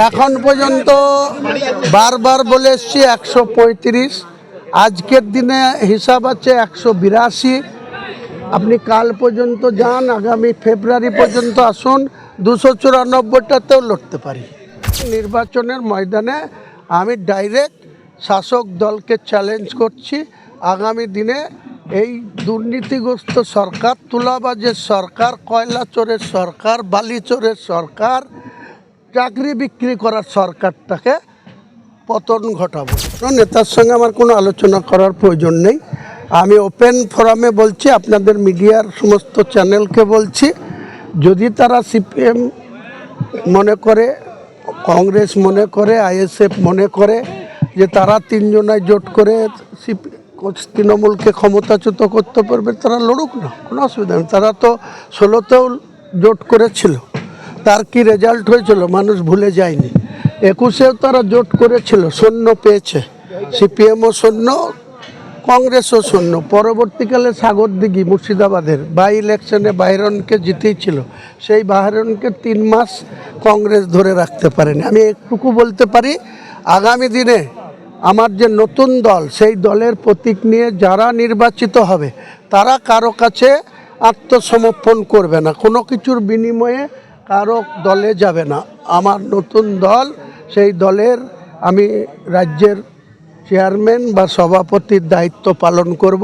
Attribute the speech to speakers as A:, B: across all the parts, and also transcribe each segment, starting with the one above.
A: এখন পর্যন্ত বারবার বলে এসছি 135, আজকের দিনে হিসাব আছে 182। আপনি কাল পর্যন্ত যান, আগামী ফেব্রুয়ারি পর্যন্ত আসুন, 294টাতেও লড়তে পারি। নির্বাচনের ময়দানে আমি ডাইরেক্ট শাসক দলকে চ্যালেঞ্জ করছি, আগামী দিনে এই দুর্নীতিগ্রস্ত সরকার, তুলাবাজের সরকার, কয়লা চোরের সরকার, বালি চোরের সরকার, চাকরি বিক্রি করার সরকারটাকে পতন ঘটাবো। নেতার সঙ্গে আমার কোনো আলোচনা করার প্রয়োজন নেই। আমি ওপেন ফোরামে বলছি, আপনাদের মিডিয়ার সমস্ত চ্যানেলকে বলছি, যদি তারা সিপিএম মনে করে, কংগ্রেস মনে করে, আইএসএফ মনে করে যে তারা তিনজনায় জোট করে তৃণমূলকে ক্ষমতাচ্যুত করতে পারবে, তারা লড়ুক না, কোনো অসুবিধা নেই। তারা তো 16তেও জোট করেছিল, তার কি রেজাল্ট হয়েছিল মানুষ ভুলে যায়নি। 21এও তারা জোট করেছিল, শূন্য পেয়েছে, সিপিএমও শূন্য, কংগ্রেসও শূন্য। পরবর্তীকালে সাগরদিঘি মুর্শিদাবাদের বাই ইলেকশনে বাইরনকে জিতেছিল, সেই বাইরনকে 3 মাস কংগ্রেস ধরে রাখতে পারেনি। আমি একটুকু বলতে পারি, আগামী দিনে আমার যে নতুন দল, সেই দলের প্রতীক নিয়ে যারা নির্বাচিত হবে তারা কারো কাছে আত্মসমর্পণ করবে না, কোনো কিছুর বিনিময়ে কারো দলে যাবে না। আমার নতুন দল, সেই দলের আমি রাজ্যের চেয়ারম্যান বা সভাপতির দায়িত্ব পালন করব।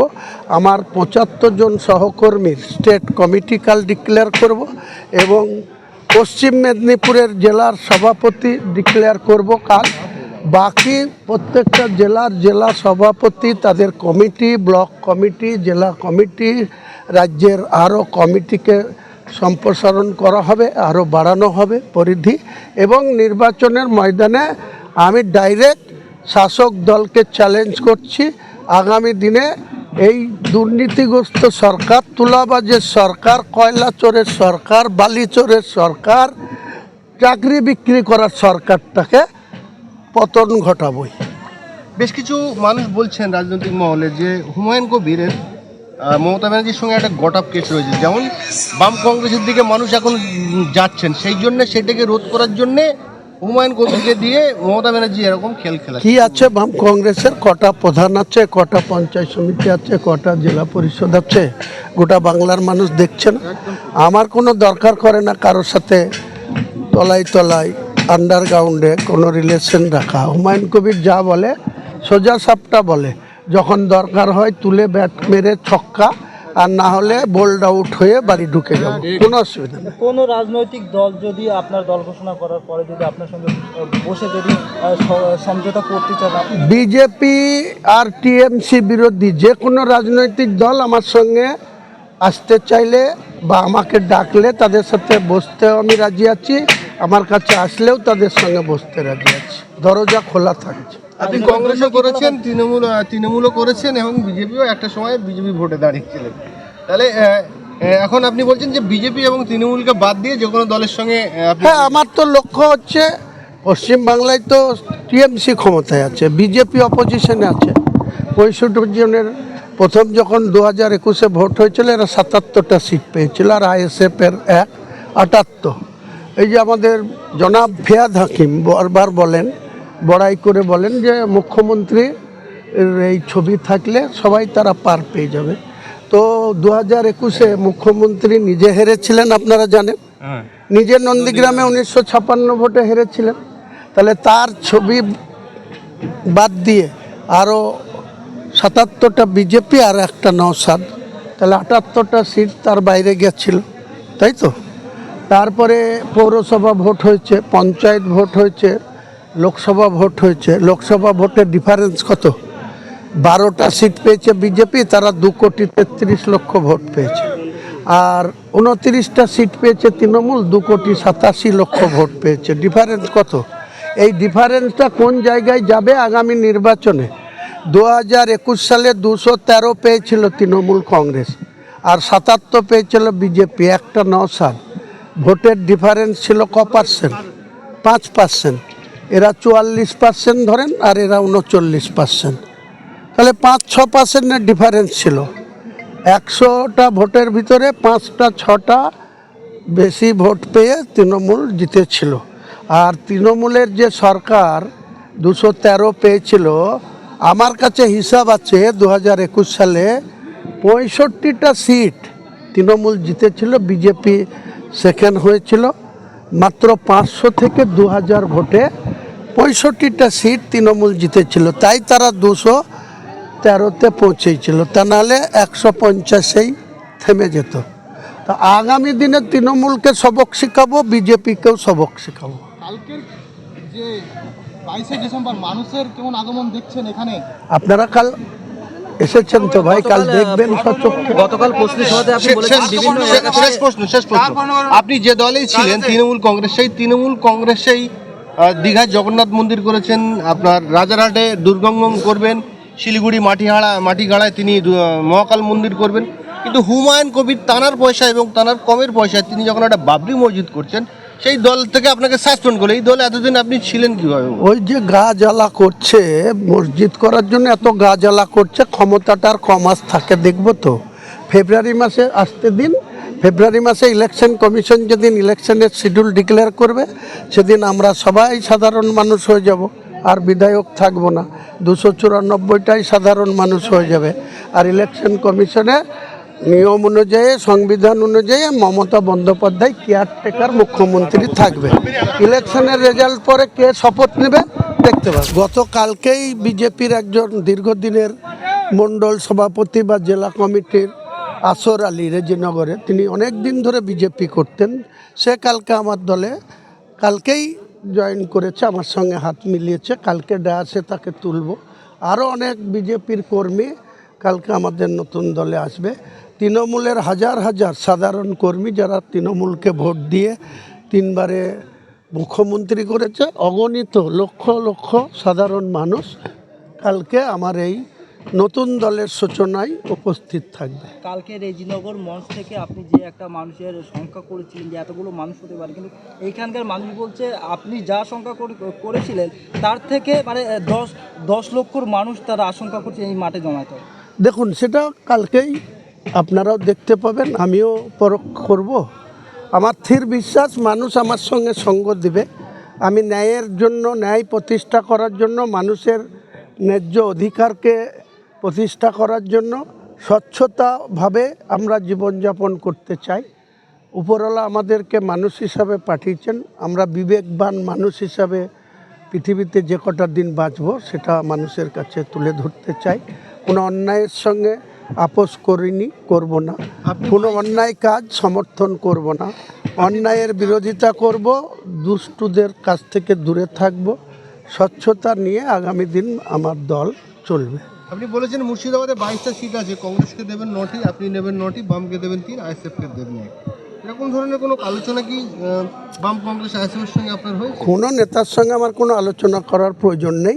A: আমার 75 জন সহকর্মীর স্টেট কমিটি কাল ডিক্লেয়ার করব এবং পশ্চিম মেদিনীপুরের জেলার সভাপতি ডিক্লেয়ার করব কাল। বাকি প্রত্যেকটা জেলার জেলা সভাপতি, তাদের কমিটি, ব্লক কমিটি, জেলা কমিটি, রাজ্যের আরও কমিটিকে সম্প্রসারণ করা হবে, আরও বাড়ানো হবে পরিধি। এবং নির্বাচনের ময়দানে আমি ডাইরেক্ট শাসক দলকে চ্যালেঞ্জ করছি, আগামী দিনে এই দুর্নীতিগ্রস্ত সরকার, তুলাবাজের সরকার, কয়লা চোরের সরকার, বালি চোরের সরকার, চাকরি বিক্রি করার সরকারটাকে পতন ঘটাবই।
B: বেশ কিছু মানুষ বলছেন রাজনৈতিক মহলে যে হুমায়ুন কবিরের মমতা ব্যানার্জির সঙ্গে একটা গট-আপ কেস রয়েছে, যেমন বাম কংগ্রেসের দিকে মানুষ এখন যাচ্ছেন, সেই জন্য সেটাকে রোধ করার জন্যে হুমায়ুন কবিরকে দিয়ে মমতা ব্যানার্জি এরকম খেলা।
A: কি আছে বাম কংগ্রেসের? কটা প্রধান আছে, কটা পঞ্চায়েত সমিতি আছে, কটা জেলা পরিষদ আছে, গোটা বাংলার মানুষ দেখছেন। আমার কোনো দরকার করে না কারোর সাথে তলায় তলায় আন্ডারগ্রাউন্ডে কোনো রিলেশন রাখা। হুমায়ুন কবির যা বলে সোজা সাপটা বলে, যখন দরকার হয় তুলে ব্যাট মেরে ছক্কা, আর না হলে বোল্ড আউট হয়ে বাড়ি ঢুকে যাবো, কোনো অসুবিধা নেই।
C: কোনো রাজনৈতিক দল যদি আপনার দল ঘোষণা করার পরে যদি আপনার সঙ্গে বসে যদি সমঝোতা করতে চান,
A: বিজেপি আর টিএমসি বিরোধী যে কোনো রাজনৈতিক দল আমার সঙ্গে আসতে চাইলে বা আমাকে ডাকলে তাদের সাথে বসতেও আমি রাজি আছি, আমার কাছে আসলেও তাদের সঙ্গে বসতে রাজি আছি, দরজা খোলা থাকছে।
B: আপনি কংগ্রেসও করেছেন, তৃণমূলও করেছেন এবং বিজেপিও একটা সময় বিজেপি ভোটে দাঁড়িয়েছিলেন, তাহলে এখন আপনি বলছেন যে বিজেপি এবং তৃণমূলকে বাদ দিয়ে যে কোনো দলের সঙ্গে?
A: হ্যাঁ, আমার তো লক্ষ্য হচ্ছে পশ্চিমবাংলায় তো টিএমসি ক্ষমতায় আছে, বিজেপি অপোজিশনে আছে। 65 জনের প্রথম যখন 2021-এ ভোট হয়েছিল, এরা 77টা সিট পেয়েছিল, আর আইএসএফের 78। এই যে আমাদের জনাব ফিয়াদ হাকিম বারবার বলেন, বড়াই করে বলেন যে মুখ্যমন্ত্রী এই ছবি থাকলে সবাই তারা পার পেয়ে যাবে। তো 2021-এ মুখ্যমন্ত্রী নিজে হেরেছিলেন, আপনারা জানেন, নিজে নন্দীগ্রামে 1956 ভোটে হেরেছিলেন। তাহলে তার ছবি বাদ দিয়ে আরও 77টা বিজেপি আর একটা নওশাদ, তাহলে 78টা সিট তার বাইরে গেছিল, তাই তো। তারপরে পৌরসভা ভোট হয়েছে, পঞ্চায়েত ভোট হয়েছে, লোকসভা ভোট হয়েছে। লোকসভা ভোটের ডিফারেন্স কত? 12টা সিট পেয়েছে বিজেপি, তারা 2,33,00,000 ভোট পেয়েছে। আর 29টা সিট পেয়েছে তৃণমূল, 2,87,00,000 ভোট পেয়েছে। ডিফারেন্স কত? এই ডিফারেন্সটা কোন জায়গায় যাবে আগামী নির্বাচনে? 2021 সালে 213 পেয়েছিল তৃণমূল কংগ্রেস, আর 77 পেয়েছিল বিজেপি, একটা নওশাদ। ভোটের ডিফারেন্স ছিল ক পার্সেন্ট? 5%। এরা 44% ধরেন, আর এরা 39%, তাহলে 5-6%-এর ডিফারেন্স ছিল। 100টা ভোটের ভিতরে 5টা 6টা বেশি ভোট পেয়ে তৃণমূল জিতেছিল। আর তৃণমূলের যে সরকার 213 পেয়েছিল, আমার কাছে হিসাব আছে 2021 সালে 65টা সিট তৃণমূল জিতেছিল, বিজেপি সেকেন্ড হয়েছিল। মাত্র 500 থেকে 2000 ভোটে 65টা সিট তৃণমূল জিতেছিল, তাই তারা 213তে পৌঁছেছিল, তা নাহলে 150-এই থেমে যেত। তা আগামী দিনে তৃণমূলকে সবক শেখাবো, বিজেপিকেও সবক শেখাবো।
D: কালকের যে 22শে ডিসেম্বর মানুষের কেমন আগমন দেখছেন এখানে?
A: আপনারা কাল এসেছেন তো ভাই, কাল দেখবেন সচক্ষে।
C: গতকাল প্রস্তুতি সভাতে আপনি বলেছেন বিভিন্ন এলাকা থেকে
B: শেষ প্রশ্ন, আপনি যে দলেই ছিলেন তৃণমূল কংগ্রেস, সেই তৃণমূল কংগ্রেসেই দীঘায় জগন্নাথ মন্দির করেছেন, আপনার রাজারহাটে দুর্গঙ্গম করবেন, শিলিগুড়ি মাটিগাড়ায় তিনি মহাকাল মন্দির করবেন, কিন্তু হুমায়ুন কবির তানার পয়সা এবং তানার কমের পয়সায় তিনি যখন একটা বাবরি মসজিদ করছেন, সেই দল থেকে আপনাকে সাসপেন্ড করলো। এই দলে এতদিন আপনি ছিলেন কিভাবে?
A: ওই যে গা জ্বালা করছে, মসজিদ করার জন্য এত গা জ্বালা করছে, ক্ষমতাটার কমাস থাকে দেখবো তো। ফেব্রুয়ারি মাসে আসতে দিন, ফেব্রুয়ারি মাসে ইলেকশন কমিশন যেদিন ইলেকশনের শিডিউল ডিক্লেয়ার করবে, সেদিন আমরা সবাই সাধারণ মানুষ হয়ে যাব, আর বিধায়ক থাকবো না, 294টাই সাধারণ মানুষ হয়ে যাবে। আর ইলেকশন কমিশনে নিয়ম অনুযায়ী, সংবিধান অনুযায়ী মমতা বন্দ্যোপাধ্যায় কেয়ারটেকার মুখ্যমন্ত্রী থাকবে। ইলেকশনের রেজাল্ট পরে কে শপথ নেবে দেখতে পাবে। গতকালকেই বিজেপির একজন দীর্ঘদিনের মণ্ডল সভাপতি বা জেলা কমিটির আসর আলী রেজিনগরে, তিনি অনেক দিন ধরে বিজেপি করতেন, সে কালকে আমার দলে কালকেই জয়েন করেছে, আমার সঙ্গে হাত মিলিয়েছে। কালকে ডায়াসে তাকে তুলব। আরও অনেক বিজেপির কর্মী কালকে আমাদের নতুন দলে আসবে। তৃণমূলের হাজার হাজার সাধারণ কর্মী যারা তৃণমূলকে ভোট দিয়ে 3বারে মুখ্যমন্ত্রী করেছে, অগণিত লক্ষ লক্ষ সাধারণ মানুষ কালকে আমার এই নতুন দলের সূচনায় উপস্থিত থাকবে।
C: কালকে রেজিনগর মঞ্চ থেকে আপনি যে একটা মানুষের সংখ্যা করেছিলেন যে এতগুলো মানুষ হতে পারে, কিন্তু এইখানকার মানুষ বলছে আপনি যা সংখ্যা করেছিলেন তার থেকে মানে 10 লক্ষর মানুষ তারা আশঙ্কা করছে এই মাঠে জমাতে।
A: দেখুন, সেটা কালকেই আপনারাও দেখতে পাবেন, আমিও পরখ করব। আমার স্থির বিশ্বাস মানুষ আমার সঙ্গে সঙ্গ দিবে। আমি ন্যায়ের জন্য, ন্যায় প্রতিষ্ঠা করার জন্য, মানুষের ন্যায্য অধিকারকে প্রতিষ্ঠা করার জন্য স্বচ্ছতাভাবে আমরা জীবনযাপন করতে চাই। উপরওয়ালা আমাদেরকে মানুষ হিসাবে পাঠিয়েছেন, আমরা বিবেকবান মানুষ হিসাবে পৃথিবীতে যে কটা দিন বাঁচব সেটা মানুষের কাছে তুলে ধরতে চাই। কোনো অন্যায়ের সঙ্গে আপোষ করিনি, করব না, কোনো অন্যায় কাজ সমর্থন করব না, অন্যায়ের বিরোধিতা করব, দুষ্টুদের কাছ থেকে দূরে থাকব। স্বচ্ছতা নিয়ে আগামী দিন আমার দল চলবে।
B: আপনি বলেছেন মুর্শিদাবাদে 22টা সিট আছে, কংগ্রেসকে দেবেন 9টি, আপনি নেবেন 9টি, বামকে দেবেন 3, আইএসএফকে দেবেন 1। এরকম ধরনের কোনো আলোচনা কি বাম কংগ্রেস আইএসএফের সঙ্গে আপনার হয়েছে?
A: কোনো নেতার সঙ্গে আমার কোনো আলোচনা করার প্রয়োজন নেই।